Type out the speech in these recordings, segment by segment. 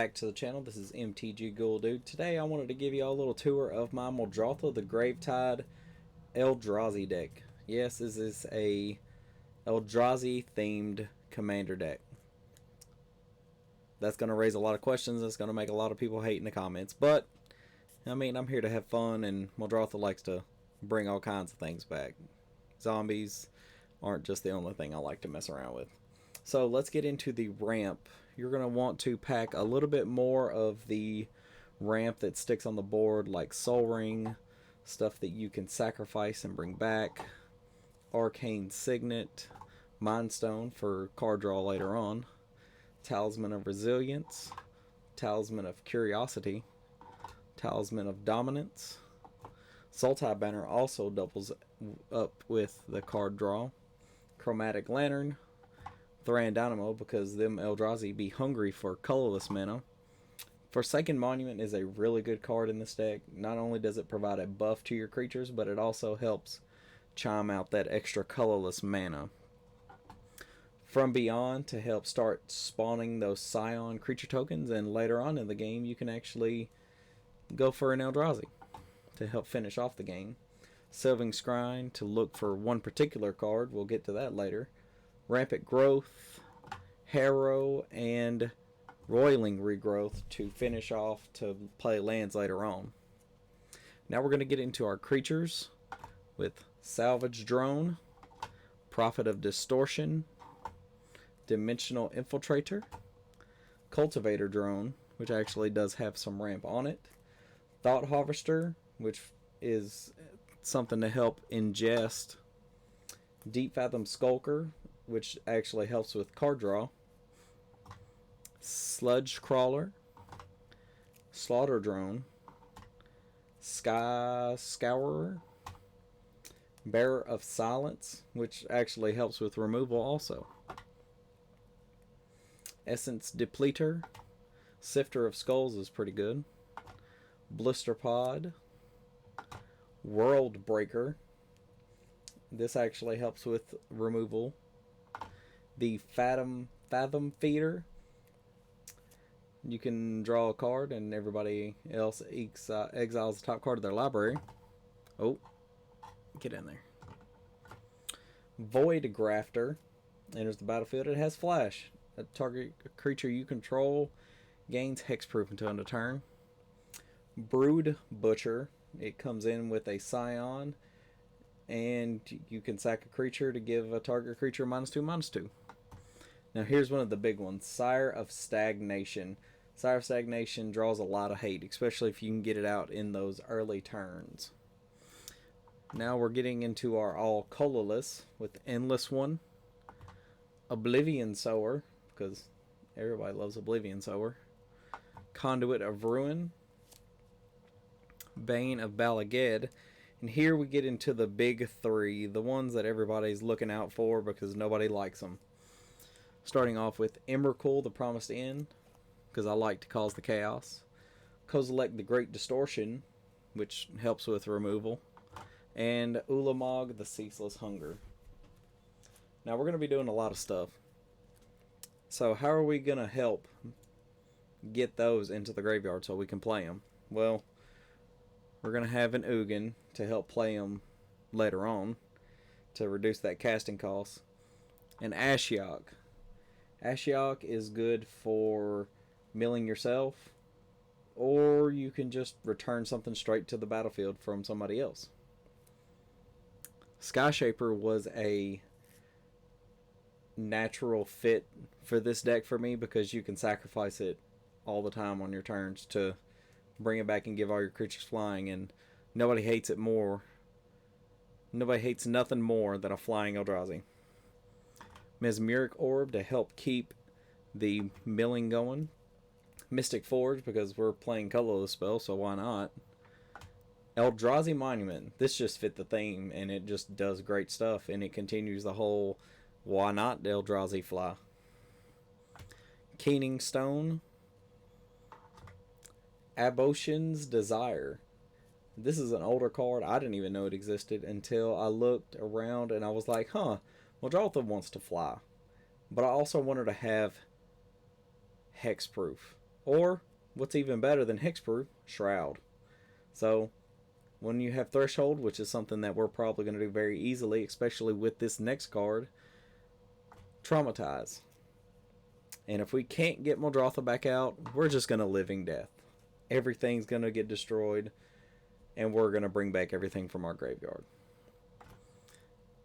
back to the channel. This is MTG Dude. Today I wanted to give you all a little tour of my Muldrotha, the Gravetide Eldrazi deck. Yes, this is a Eldrazi themed commander deck. That's going to raise a lot of questions. It's going to make a lot of people hate in the comments. But, I mean, I'm here to have fun, and Muldrotha likes to bring all kinds of things back. Zombies aren't just the only thing I like to mess around with. So let's get into the ramp. You're going to want to pack a little bit more of the ramp that sticks on the board, like Soul Ring, stuff that you can sacrifice and bring back, Arcane Signet, Mind Stone for card draw later on, Talisman of Resilience, Talisman of Curiosity, Talisman of Dominance. Sultai Banner also doubles up with the card draw, Chromatic Lantern, Thran Dynamo, because them Eldrazi be hungry for colorless mana. Forsaken Monument is a really good card in this deck. Not only does it provide a buff to your creatures, but it also helps chime out that extra colorless mana. From Beyond to help start spawning those Scion creature tokens, and later on in the game you can actually go for an Eldrazi to help finish off the game. Sylvan Scrying to look for one particular card, we'll get to that later. Rampant Growth, Harrow, and Roiling Regrowth to finish off to play lands later on. Now we're going to get into our creatures with Salvage Drone, Prophet of Distortion, Dimensional Infiltrator, Cultivator Drone, which actually does have some ramp on it, Thought Harvester, which is something to help ingest, Deep Fathom Skulker, which actually helps with card draw, Sludge Crawler, Slaughter Drone, Sky Scourer, Bearer of Silence, which actually helps with removal also, Essence Depleter, Sifter of Skulls is pretty good, Blister Pod, World Breaker. This actually helps with removal. The Fathom Feeder. You can draw a card and everybody else exiles the top card of their library. Oh, get in there. Void Grafter enters the battlefield. It has Flash. A target creature you control gains hexproof until end of turn. Brood Butcher. It comes in with a Scion, and you can sack a creature to give a target creature -2/-2. Now here's one of the big ones, Sire of Stagnation. Sire of Stagnation draws a lot of hate, especially if you can get it out in those early turns. Now we're getting into our all colorless with Endless One, Oblivion Sower, because everybody loves Oblivion Sower, Conduit of Ruin, Bane of Balaged. And here we get into the big three, the ones that everybody's looking out for because nobody likes them. Starting off with Emrakul, the Promised End, because I like to cause the chaos. Kozilek, the Great Distortion, which helps with removal. And Ulamog, the Ceaseless Hunger. Now we're going to be doing a lot of stuff. So how are we going to help get those into the graveyard so we can play them? Well, we're going to have an Ugin to help play them later on to reduce that casting cost. And Ashiok. Ashiok is good for milling yourself, or you can just return something straight to the battlefield from somebody else. Skyshaper was a natural fit for this deck for me because you can sacrifice it all the time on your turns to bring it back and give all your creatures flying, and nobody hates it more. Nobody hates nothing more than a flying Eldrazi. Mesmeric Orb to help keep the milling going. Mystic Forge because we're playing colorless spell, so why not? Eldrazi Monument. This just fit the theme and it just does great stuff, and it continues the whole why not Eldrazi fly. Keening Stone. Abotion's Desire. This is an older card. I didn't even know it existed until I looked around and I was like, huh, Muldrotha wants to fly. But I also wanted to have hexproof. Or, what's even better than Hexproof, Shroud. So, when you have Threshold, which is something that we're probably going to do very easily, especially with this next card, Traumatize. And if we can't get Muldrotha back out, we're just going to Living Death. Everything's going to get destroyed, and we're going to bring back everything from our graveyard.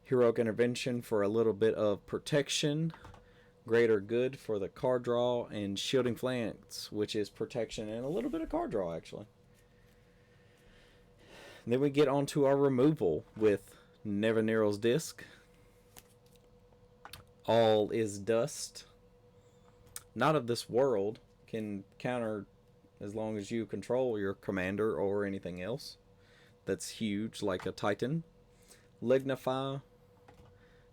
Heroic Intervention for a little bit of protection. Greater Good for the card draw, and Shielding Flanks, which is protection and a little bit of card draw, actually. And then we get onto our removal with Nevinyrral's Disc. All is Dust. Not of This World can counter as long as you control your commander or anything else that's huge, like a Titan. Lignify.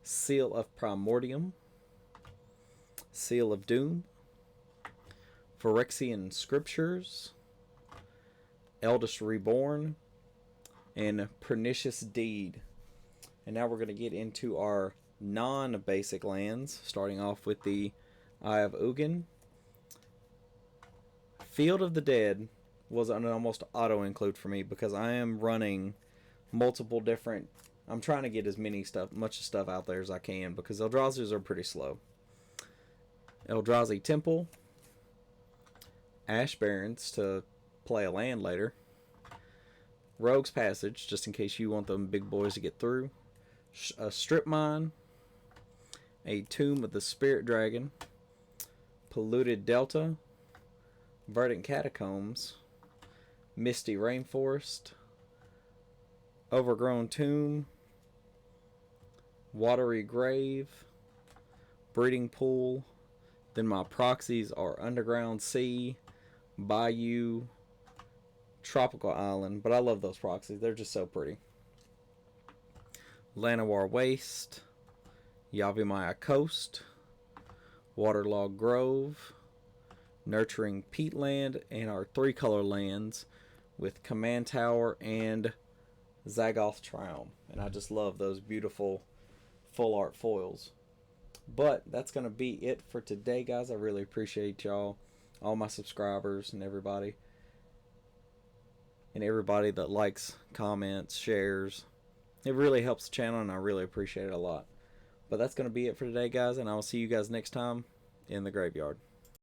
Seal of Primordium. Seal of Doom. Phyrexian Scriptures. Eldest Reborn. And Pernicious Deed. And now we're going to get into our non-basic lands, starting off with the Eye of Ugin. Field of the Dead was an almost auto include for me because I am running multiple different. I'm trying to get as much stuff out there as I can because Eldrazi's are pretty slow. Eldrazi Temple, Ash Barrens to play a land later, Rogue's Passage just in case you want them big boys to get through, a Strip Mine, a Tomb of the Spirit Dragon, Polluted Delta, Verdant Catacombs, Misty Rainforest, Overgrown Tomb, Watery Grave, Breeding Pool. Then my proxies are Underground Sea, Bayou, Tropical Island. But I love those proxies. They're just so pretty. Llanowar Waste, Yavimaya Coast, Waterlogged Grove, Nurturing Peatland, and our 3-color lands with Command Tower and Zagoth Triumph. And I just love those beautiful full art foils. But that's going to be it for today, guys. I really appreciate y'all, all my subscribers and everybody. And everybody that likes, comments, shares. It really helps the channel, and I really appreciate it a lot. But that's going to be it for today, guys. And I will see you guys next time in the graveyard.